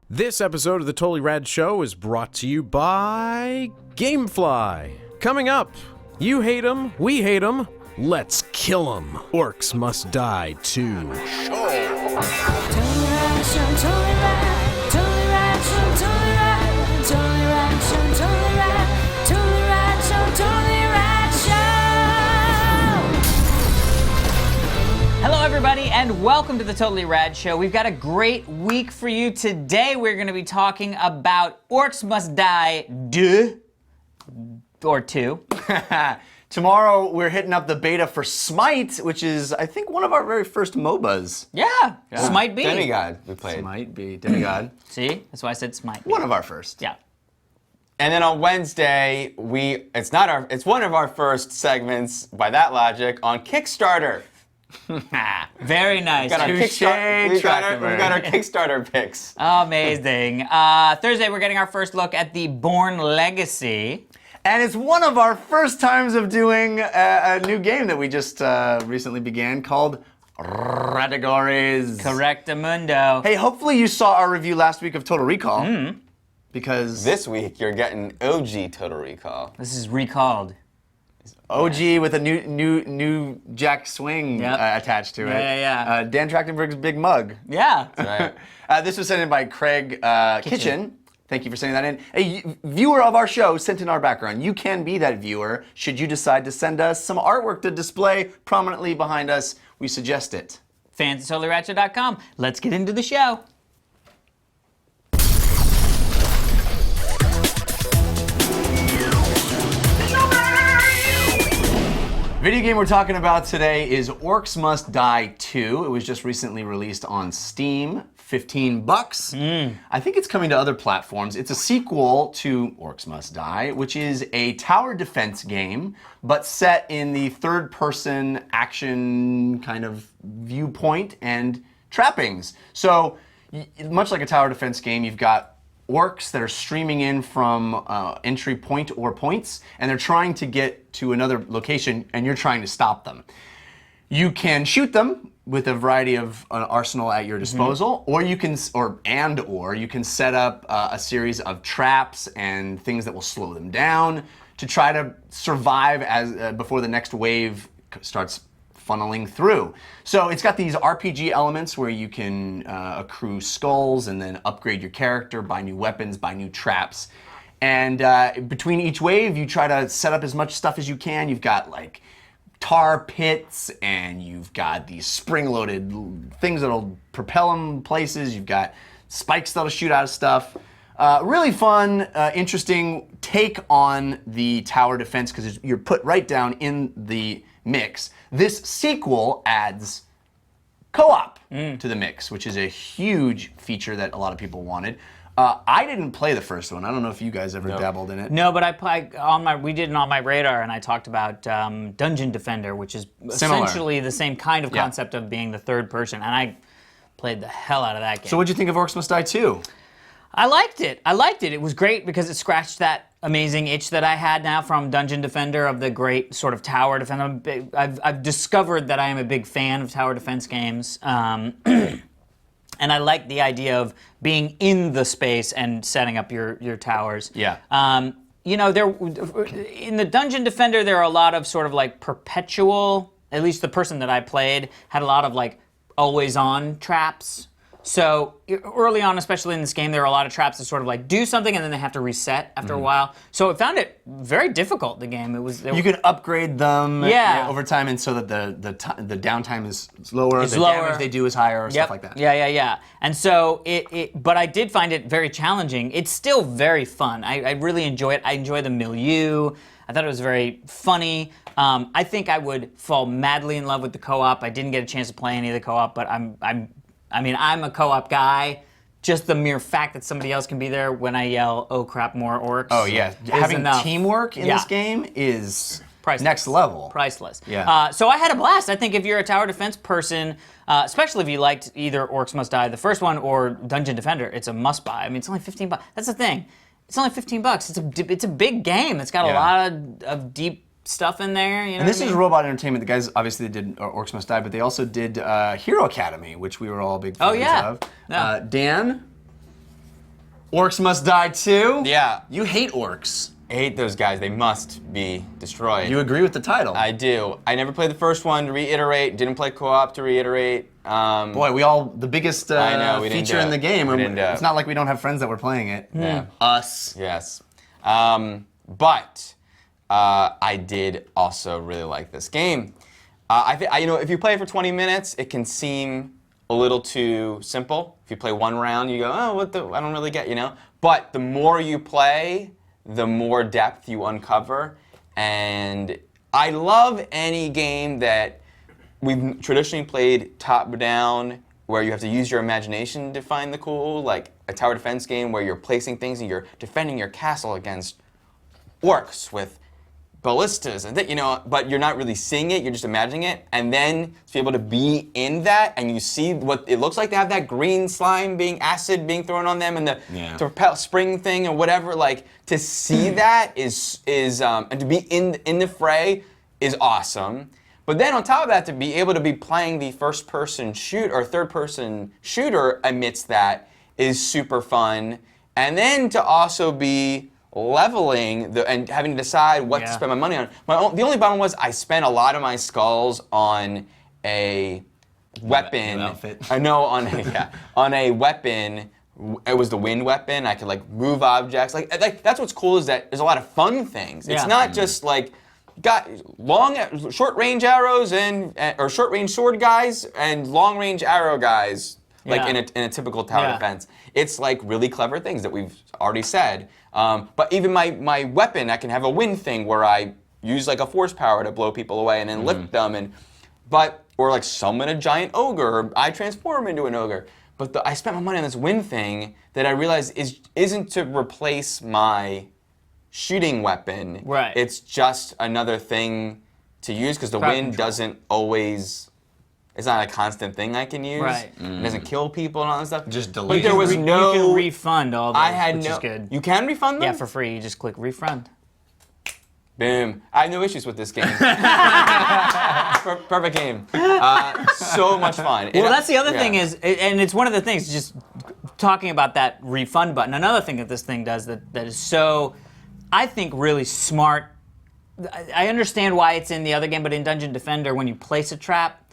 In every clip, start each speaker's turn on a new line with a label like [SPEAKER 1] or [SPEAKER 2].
[SPEAKER 1] This episode of the Totally Rad Show is brought to you by Gamefly. Coming up, you hate 'em, we hate 'em, let's kill 'em. Orcs Must Die 2.
[SPEAKER 2] Hello everybody and welcome to the Totally Rad Show. We've got a great week for you. Today we're going to be talking about Orcs Must Die 2.
[SPEAKER 3] Tomorrow we're hitting up the beta for Smite, which is, I think, one of our very first MOBAs.
[SPEAKER 2] Yeah. Smite B.
[SPEAKER 4] Demigod we played.
[SPEAKER 3] Smite B, Demigod.
[SPEAKER 2] See? That's why I said Smite B.
[SPEAKER 3] One of our first.
[SPEAKER 2] Yeah.
[SPEAKER 4] And then on Wednesday, it's one of our first segments, by that logic, on Kickstarter.
[SPEAKER 2] Very nice.
[SPEAKER 4] We've got
[SPEAKER 3] Trachtenberg.
[SPEAKER 4] our Kickstarter picks.
[SPEAKER 2] Amazing. Thursday we're getting our first look at the Bourne Legacy.
[SPEAKER 3] And it's one of our first times of doing a new game that we just recently began called Radagores.
[SPEAKER 2] Correctamundo.
[SPEAKER 3] Hey, hopefully you saw our review last week of Total Recall. Because
[SPEAKER 4] This week, you're getting OG Total Recall.
[SPEAKER 2] This is recalled.
[SPEAKER 3] OG with a new Jack Swing attached to it.
[SPEAKER 2] Yeah.
[SPEAKER 3] Dan Trachtenberg's big mug.
[SPEAKER 2] Yeah.
[SPEAKER 4] Right.
[SPEAKER 3] This was sent in by Craig Kitchen. Thank you for sending that in. A viewer of our show sent in our background. You can be that viewer should you decide to send us some artwork to display prominently behind us. We suggest it.
[SPEAKER 2] Fans at TotallyRadShow.com. Let's get into the show.
[SPEAKER 3] Video game we're talking about today is Orcs Must Die 2. It was just recently released on Steam, $15. I think it's coming to other platforms. It's a sequel to Orcs Must Die, which is a tower defense game, but set in the third-person action kind of viewpoint and trappings. So, much like a tower defense game, you've got orcs that are streaming in from entry point or points, and they're trying to get to another location, and you're trying to stop them. You can shoot them with a variety of an arsenal at your disposal, or you can, you can set up a series of traps and things that will slow them down to try to survive as before the next wave starts funneling through. So it's got these RPG elements where you can accrue skulls and then upgrade your character, buy new weapons, buy new traps. And between each wave, you try to set up as much stuff as you can. You've got like tar pits, and you've got these spring-loaded things that'll propel them places. You've got spikes that'll shoot out of stuff. Really fun, interesting take on the tower defense because you're put right down in the mix. This sequel adds co-op to the mix, which is a huge feature that a lot of people wanted. I didn't play the first one. I don't know if you guys ever dabbled in it.
[SPEAKER 2] No, but we did it on my radar, and I talked about Dungeon Defender, which is
[SPEAKER 3] Similar.
[SPEAKER 2] Essentially the same kind of concept of being the third person, and I played the hell out of that game.
[SPEAKER 3] So what'd you think of Orcs Must Die 2?
[SPEAKER 2] I liked it. It was great because it scratched that amazing itch that I had now from Dungeon Defender of the great sort of tower defense. I've discovered that I am a big fan of tower defense games. And I like the idea of being in the space and setting up your towers.
[SPEAKER 3] Yeah.
[SPEAKER 2] In the Dungeon Defender, there are a lot of sort of like perpetual, at least the person that I played had a lot of like always on traps. So early on, especially in this game, there are a lot of traps that sort of like do something and then they have to reset after a while. So it found it very difficult, the game. You
[SPEAKER 3] could upgrade them over time, and so that the downtime is lower, damage they do is higher, or stuff like that.
[SPEAKER 2] Yeah. And so but I did find it very challenging. It's still very fun. I really enjoy it. I enjoy the milieu. I thought it was very funny. I think I would fall madly in love with the co-op. I didn't get a chance to play any of the co-op, but I'm a co-op guy. Just the mere fact that somebody else can be there when I yell, "Oh crap, more orcs!"
[SPEAKER 3] Oh yeah, having teamwork in this game is
[SPEAKER 2] priceless.
[SPEAKER 3] Next level.
[SPEAKER 2] Priceless.
[SPEAKER 3] Yeah.
[SPEAKER 2] So I had a blast. I think if you're a tower defense person, especially if you liked either Orcs Must Die, the first one, or Dungeon Defender, it's a must buy. I mean, it's only $15. That's the thing. It's only $15. It's a big game. It's got a lot of deep stuff in there. You know
[SPEAKER 3] And this
[SPEAKER 2] what I
[SPEAKER 3] is
[SPEAKER 2] mean?
[SPEAKER 3] Robot Entertainment. The guys obviously did Orcs Must Die, but they also did Hero Academy, which we were all big fans of.
[SPEAKER 2] Yeah.
[SPEAKER 3] Dan, Orcs Must Die 2.
[SPEAKER 4] Yeah.
[SPEAKER 3] You hate orcs.
[SPEAKER 4] I hate those guys. They must be destroyed.
[SPEAKER 3] You agree with the title.
[SPEAKER 4] I do. I never played the first one to reiterate. Didn't play co-op to reiterate.
[SPEAKER 3] Boy, we all, the biggest
[SPEAKER 4] I know, we didn't
[SPEAKER 3] feature
[SPEAKER 4] do
[SPEAKER 3] in the
[SPEAKER 4] it.
[SPEAKER 3] game.
[SPEAKER 4] We didn't do
[SPEAKER 3] It's
[SPEAKER 4] it.
[SPEAKER 3] not like we don't have friends that were playing it.
[SPEAKER 4] Yeah.
[SPEAKER 3] Us.
[SPEAKER 4] Yes. But I did also really like this game. If you play it for 20 minutes, it can seem a little too simple. If you play one round, you go, oh, I don't really get, But the more you play, the more depth you uncover. And I love any game that we've traditionally played top-down, where you have to use your imagination to find the cool, like a tower defense game where you're placing things and you're defending your castle against orcs with ballistas and but you're not really seeing it, you're just imagining it. And then to be able to be in that and you see what it looks like to have that green slime acid being thrown on them and the propel spring thing or whatever, like to see that is and to be in the fray is awesome. But then on top of that, to be able to be playing the first-person shoot or third-person shooter amidst that is super fun. And then to also be leveling and having to decide what to spend my money on. The only problem was I spent a lot of my skulls on a weapon.
[SPEAKER 3] Outfit.
[SPEAKER 4] I know on a weapon. It was the wind weapon. I could move objects. Like that's what's cool is that there's a lot of fun things. It's not just got short range arrows or short range sword guys and long range arrow guys. In a typical tower defense. It's really clever things that we've already said. But even my weapon, I can have a wind thing where I use a force power to blow people away and then lift them, or summon a giant ogre, or I transform into an ogre. But I spent my money on this wind thing that I realized isn't to replace my shooting weapon.
[SPEAKER 2] Right.
[SPEAKER 4] It's just another thing to use because the wind doesn't always. It's not a constant thing I can use.
[SPEAKER 2] Right.
[SPEAKER 4] It doesn't kill people and all that stuff.
[SPEAKER 3] Just delete.
[SPEAKER 4] But there was
[SPEAKER 2] You can refund all those,
[SPEAKER 4] I had
[SPEAKER 2] which
[SPEAKER 4] no.
[SPEAKER 2] is good.
[SPEAKER 4] You can refund them?
[SPEAKER 2] Yeah, for free. You just click refund.
[SPEAKER 4] Boom. I have no issues with this game. Perfect game. So much fun.
[SPEAKER 2] Well, that's the other thing is, and it's one of the things, just talking about that refund button, another thing that this thing does that is so, I think, really smart. I understand why it's in the other game, but in Dungeon Defender, when you place a trap,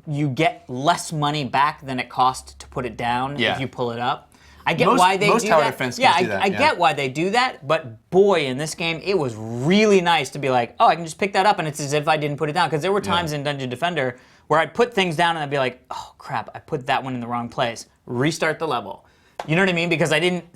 [SPEAKER 2] you get less money back than it costs to put it down if you pull it up. I get why they do that.
[SPEAKER 3] Most tower defense games do that.
[SPEAKER 2] I get why they do that, but boy, in this game, it was really nice to be like, oh, I can just pick that up, and it's as if I didn't put it down. Because there were times in Dungeon Defender where I'd put things down and I'd be like, oh crap, I put that one in the wrong place. Restart the level. You know what I mean? Because I didn't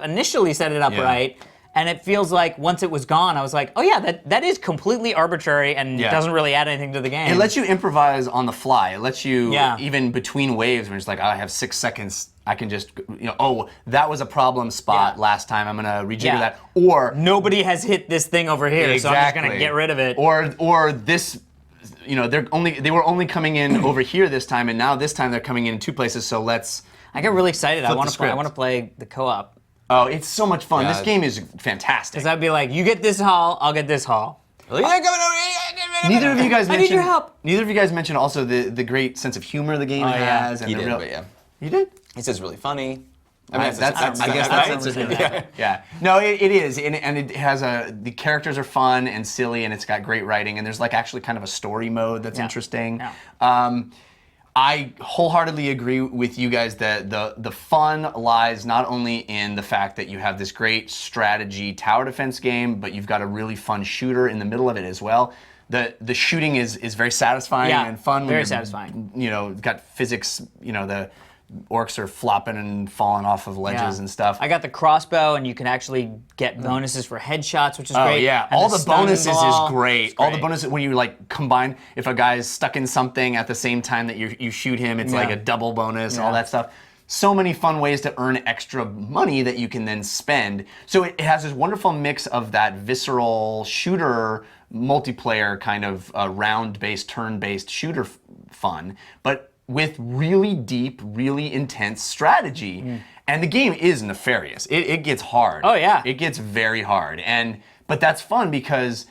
[SPEAKER 2] initially set it up right. And it feels like once it was gone, I was like, oh yeah, that is completely arbitrary and doesn't really add anything to the game.
[SPEAKER 3] It lets you improvise on the fly. It lets you, even between waves, when it's like, I have 6 seconds, I can just, that was a problem spot last time, I'm gonna rejigger that. Or
[SPEAKER 2] nobody has hit this thing over here, so I'm just gonna get rid of it.
[SPEAKER 3] Or this, they were only coming in over here this time, and now this time they're coming in 2 places, so let's.
[SPEAKER 2] I get really excited. I want
[SPEAKER 3] script.
[SPEAKER 2] to play the co-op.
[SPEAKER 3] Oh, it's so much fun.
[SPEAKER 4] Yeah,
[SPEAKER 3] this game is fantastic.
[SPEAKER 2] Because I'd be like, you get this haul, I'll get this haul.
[SPEAKER 3] Neither of you guys mentioned.
[SPEAKER 2] I need your help.
[SPEAKER 3] Neither of you guys mentioned also the great sense of humor the game has. And
[SPEAKER 4] He
[SPEAKER 3] the
[SPEAKER 4] did,
[SPEAKER 3] real,
[SPEAKER 4] but yeah.
[SPEAKER 3] You did?
[SPEAKER 4] He says really funny.
[SPEAKER 3] I guess that's
[SPEAKER 2] right?
[SPEAKER 3] Yeah. No, it is, and it has the characters are fun and silly, and it's got great writing, and there's actually kind of a story mode that's interesting.
[SPEAKER 2] Yeah.
[SPEAKER 3] I wholeheartedly agree with you guys that the fun lies not only in the fact that you have this great strategy tower defense game, but you've got a really fun shooter in the middle of it as well. The shooting is very satisfying and fun.
[SPEAKER 2] Very satisfying.
[SPEAKER 3] It's got physics. The orcs are flopping and falling off of ledges and stuff.
[SPEAKER 2] I got the crossbow, and you can actually get bonuses for headshots, which is great.
[SPEAKER 3] Oh yeah,
[SPEAKER 2] And
[SPEAKER 3] all the
[SPEAKER 2] stun
[SPEAKER 3] bonuses
[SPEAKER 2] ball.
[SPEAKER 3] is great. All the bonuses when you combine, if a guy is stuck in something at the same time that you shoot him, it's like a double bonus and all that stuff. So many fun ways to earn extra money that you can then spend. So it has this wonderful mix of that visceral shooter multiplayer kind of round-based, turn-based shooter fun, but with really deep, really intense strategy. And the game is nefarious. It gets hard.
[SPEAKER 2] Oh, yeah.
[SPEAKER 3] It gets very hard. But that's fun because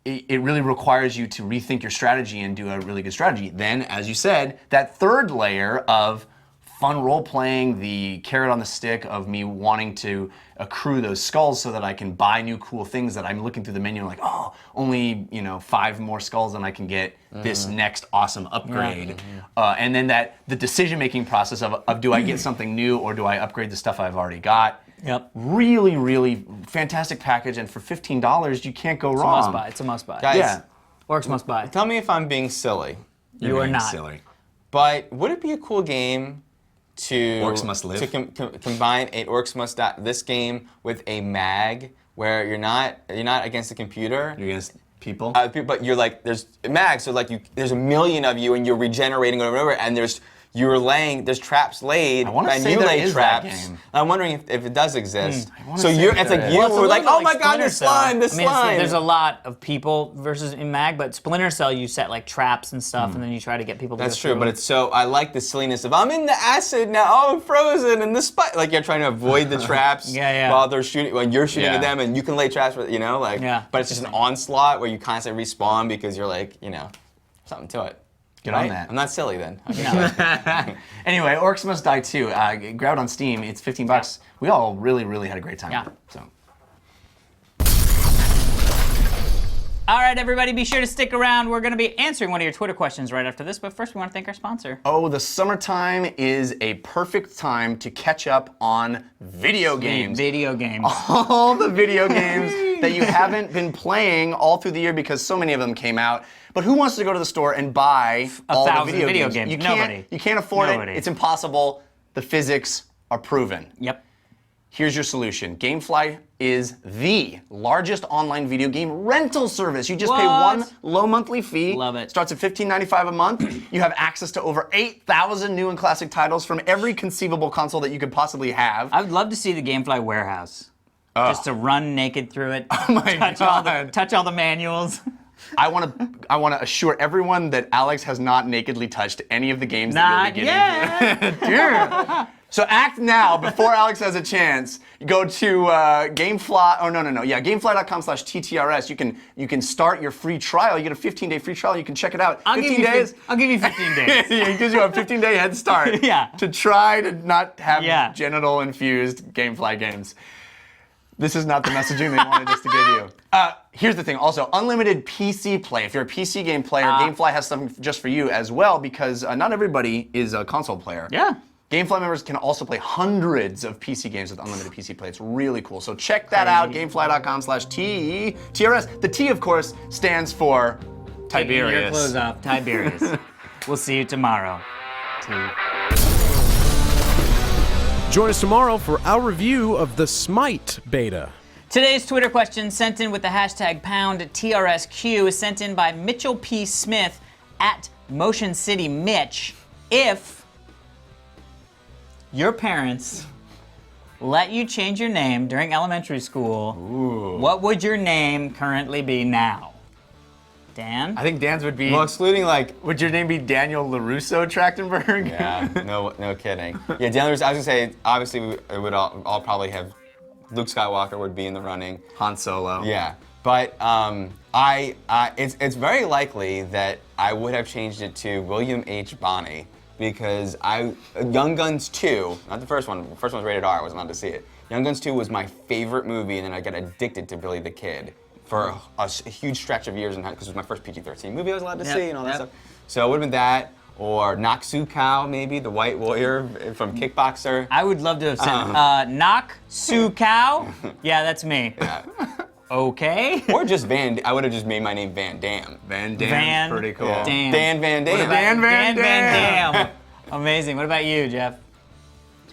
[SPEAKER 3] it really requires you to rethink your strategy and do a really good strategy. Then, as you said, that third layer of fun role-playing, the carrot on the stick of me wanting to accrue those skulls so that I can buy new cool things that I'm looking through the menu and like, oh, only 5 more skulls and I can get this next awesome upgrade. And then the decision-making process of do I get something new or do I upgrade the stuff I've already got?
[SPEAKER 2] Yep.
[SPEAKER 3] Really, really fantastic package, and for $15, you can't go wrong.
[SPEAKER 2] It's a must buy. It's a must buy.
[SPEAKER 4] Guys,
[SPEAKER 3] Yeah.
[SPEAKER 2] Orcs Must Buy.
[SPEAKER 4] tell me if I'm being silly,
[SPEAKER 2] You are not.
[SPEAKER 3] Silly.
[SPEAKER 4] but would it be a cool game to
[SPEAKER 3] Orcs Must Live?
[SPEAKER 4] to combine a Orcs Must Die this game with a mag where you're not against the computer.
[SPEAKER 3] You're against people?
[SPEAKER 4] But you're like, there's mags, so like there's a million of you and you're regenerating over and over, and there's traps laid,
[SPEAKER 3] I wanna
[SPEAKER 4] and
[SPEAKER 3] say
[SPEAKER 4] you
[SPEAKER 3] there
[SPEAKER 4] lay
[SPEAKER 3] is that
[SPEAKER 4] traps.
[SPEAKER 3] game.
[SPEAKER 4] I'm wondering if it does exist.
[SPEAKER 3] wanna
[SPEAKER 4] So
[SPEAKER 3] say
[SPEAKER 4] it's
[SPEAKER 3] there
[SPEAKER 4] like
[SPEAKER 3] is.
[SPEAKER 4] you
[SPEAKER 2] Well, it's a
[SPEAKER 4] were like,
[SPEAKER 2] little
[SPEAKER 4] oh my god,
[SPEAKER 2] Splinter
[SPEAKER 4] this
[SPEAKER 2] Cell.
[SPEAKER 4] slime, this
[SPEAKER 2] I mean,
[SPEAKER 4] slime.
[SPEAKER 2] there's a lot of people versus in Mag, but Splinter Cell you set like traps and stuff, and then you try to get people to
[SPEAKER 4] That's
[SPEAKER 2] go
[SPEAKER 4] true,
[SPEAKER 2] through
[SPEAKER 4] but
[SPEAKER 2] it.
[SPEAKER 4] it's so, I like the silliness of, I'm in the acid now, oh, I'm frozen, and the spike, like you're trying to avoid the traps
[SPEAKER 2] Yeah.
[SPEAKER 4] while they're shooting, when you're shooting
[SPEAKER 3] Yeah.
[SPEAKER 4] at them, and you can lay traps, but
[SPEAKER 2] Yeah.
[SPEAKER 4] it's just an onslaught where you constantly respawn because you're like, something to it.
[SPEAKER 3] Get
[SPEAKER 4] Right?
[SPEAKER 3] on that.
[SPEAKER 4] I'm not silly then.
[SPEAKER 3] Anyway, Orcs Must Die 2. Grab it on Steam. It's $15. We all really, really had a great time
[SPEAKER 2] Yeah.
[SPEAKER 3] with it. So.
[SPEAKER 2] All right, everybody, be sure to stick around. We're going to be answering one of your Twitter questions right after this, but first we want to thank our sponsor.
[SPEAKER 3] Oh, the summertime is a perfect time to catch up on video games.
[SPEAKER 2] Video games.
[SPEAKER 3] All the video games that you haven't been playing all through the year because so many of them came out. But who wants to go to the store and buy all the
[SPEAKER 2] 1,000
[SPEAKER 3] video
[SPEAKER 2] games?
[SPEAKER 3] You
[SPEAKER 2] Nobody.
[SPEAKER 3] can't. You can't afford
[SPEAKER 2] Nobody.
[SPEAKER 3] it. It's impossible. The physics are proven.
[SPEAKER 2] Yep.
[SPEAKER 3] Here's your solution. GameFly is the largest online video game rental service. You just pay
[SPEAKER 2] What?
[SPEAKER 3] one low monthly fee.
[SPEAKER 2] Love it.
[SPEAKER 3] Starts at $15.95 a month. You have access to over 8,000 new and classic titles from every conceivable console that you could possibly have.
[SPEAKER 2] I would love to see the Gamefly warehouse. Just to run naked through it.
[SPEAKER 3] Oh my God.
[SPEAKER 2] Touch all the manuals.
[SPEAKER 3] I want to assure everyone that Alex has not nakedly touched any of the games that
[SPEAKER 2] Not
[SPEAKER 3] you'll be getting.
[SPEAKER 2] yet.
[SPEAKER 3] Dude. So act now before Alex has a chance. Go to GameFly. Oh no. Yeah, GameFly.com/TTRS. You can start your free trial. You get a 15-day free trial. You can check it out.
[SPEAKER 2] I'll
[SPEAKER 3] 15
[SPEAKER 2] give you
[SPEAKER 3] days.
[SPEAKER 2] I'll give you 15 days.
[SPEAKER 3] Yeah, it gives you a 15-day head start.
[SPEAKER 2] Yeah.
[SPEAKER 3] To try to not have
[SPEAKER 2] Yeah.
[SPEAKER 3] genital-infused GameFly games. This is not the messaging they wanted us to give you. Here's the thing, also, unlimited PC play. If you're a PC game player, GameFly has something just for you as well because not everybody is a console player.
[SPEAKER 2] Yeah.
[SPEAKER 3] GameFly members can also play hundreds of PC games with unlimited PC play. It's really cool. So check that out, gamefly.com/TTRS. The T, of course, stands for
[SPEAKER 2] Taking your
[SPEAKER 3] Tiberius.
[SPEAKER 2] clothes off, Tiberius. We'll see you tomorrow.
[SPEAKER 1] Join us tomorrow for our review of the Smite beta.
[SPEAKER 2] Today's Twitter question sent in with the hashtag #TRSQ is sent in by Mitchell P. Smith at Motion City Mitch. If your parents let you change your name during elementary school, what would your name currently be now? Dan?
[SPEAKER 3] I think Dan's would be.
[SPEAKER 4] Well, excluding like,
[SPEAKER 3] Would your name be Daniel LaRusso Trachtenberg?
[SPEAKER 4] yeah, no kidding. Yeah, Dan, I was gonna say, obviously it would all probably have, Luke Skywalker would be in the running.
[SPEAKER 3] Han Solo.
[SPEAKER 4] Yeah, but it's very likely that I would have changed it to William H. Bonney because Young Guns 2, not the first one. The first one was rated R. I wasn't allowed to see it. Young Guns 2 was my favorite movie, and then I got addicted to Billy the Kid for a huge stretch of years, because it was my first PG-13 movie I was allowed to see and all that stuff. So it would have been that, or Naksu Kao, maybe the White Warrior from Kickboxer.
[SPEAKER 2] I would love to have sent Knock Su Cow. Yeah, that's me. Okay.
[SPEAKER 4] Or just I would have just made my name Van Dam.
[SPEAKER 3] Van Damme.
[SPEAKER 2] Van
[SPEAKER 3] Pretty cool.
[SPEAKER 2] Dam.
[SPEAKER 4] Dan Van Dam.
[SPEAKER 3] Dan Van
[SPEAKER 2] Dam. Amazing. What about you, Jeff?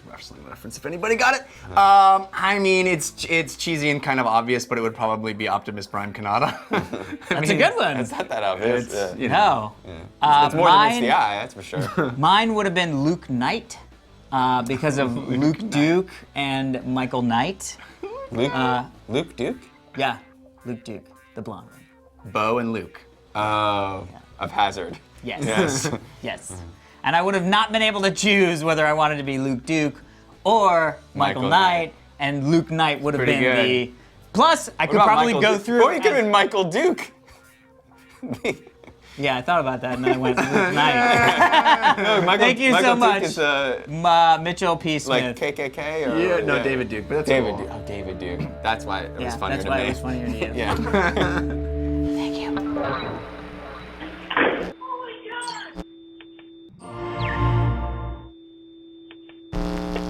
[SPEAKER 3] Wrestling reference, if anybody got it. I mean, it's cheesy and kind of obvious, but it would probably be Optimus Prime Cannata.
[SPEAKER 2] That's a good one.
[SPEAKER 4] It's not that obvious.
[SPEAKER 3] It's,
[SPEAKER 4] Yeah.
[SPEAKER 3] you know.
[SPEAKER 2] No.
[SPEAKER 4] It's more than meets the eye, that's for sure.
[SPEAKER 2] Mine would have been Luke Knight because of Luke Duke and Michael Knight.
[SPEAKER 4] Luke Duke?
[SPEAKER 2] Yeah, Luke Duke, the blonde one.
[SPEAKER 3] Bo and Luke.
[SPEAKER 4] Of Hazard.
[SPEAKER 2] Yes.
[SPEAKER 4] Yes.
[SPEAKER 2] Yes. And I would have not been able to choose whether I wanted to be Luke Duke or Michael
[SPEAKER 4] Michael
[SPEAKER 2] Knight,
[SPEAKER 4] Knight.
[SPEAKER 2] and Luke Knight would have
[SPEAKER 3] Pretty
[SPEAKER 2] been
[SPEAKER 3] good.
[SPEAKER 2] the. Plus, I could
[SPEAKER 4] What about
[SPEAKER 2] probably
[SPEAKER 4] Michael
[SPEAKER 2] go
[SPEAKER 4] Duke?
[SPEAKER 2] through.
[SPEAKER 4] Or you could have been Michael Duke.
[SPEAKER 2] Yeah, I thought about that and then I went, nice.
[SPEAKER 4] No, Michael,
[SPEAKER 2] Thank you so
[SPEAKER 4] Michael
[SPEAKER 2] much.
[SPEAKER 4] Duke is,
[SPEAKER 2] Mitchell P.
[SPEAKER 4] like
[SPEAKER 2] Smith.
[SPEAKER 4] KKK or
[SPEAKER 3] Yeah, no, David Duke, but that's
[SPEAKER 4] David
[SPEAKER 3] cool.
[SPEAKER 4] Duke. Oh, David Duke. That's why it was
[SPEAKER 2] Yeah,
[SPEAKER 4] funnier
[SPEAKER 2] that's
[SPEAKER 4] to
[SPEAKER 2] why
[SPEAKER 4] me.
[SPEAKER 2] it was funnier to you.
[SPEAKER 4] Yeah.
[SPEAKER 2] Thank you.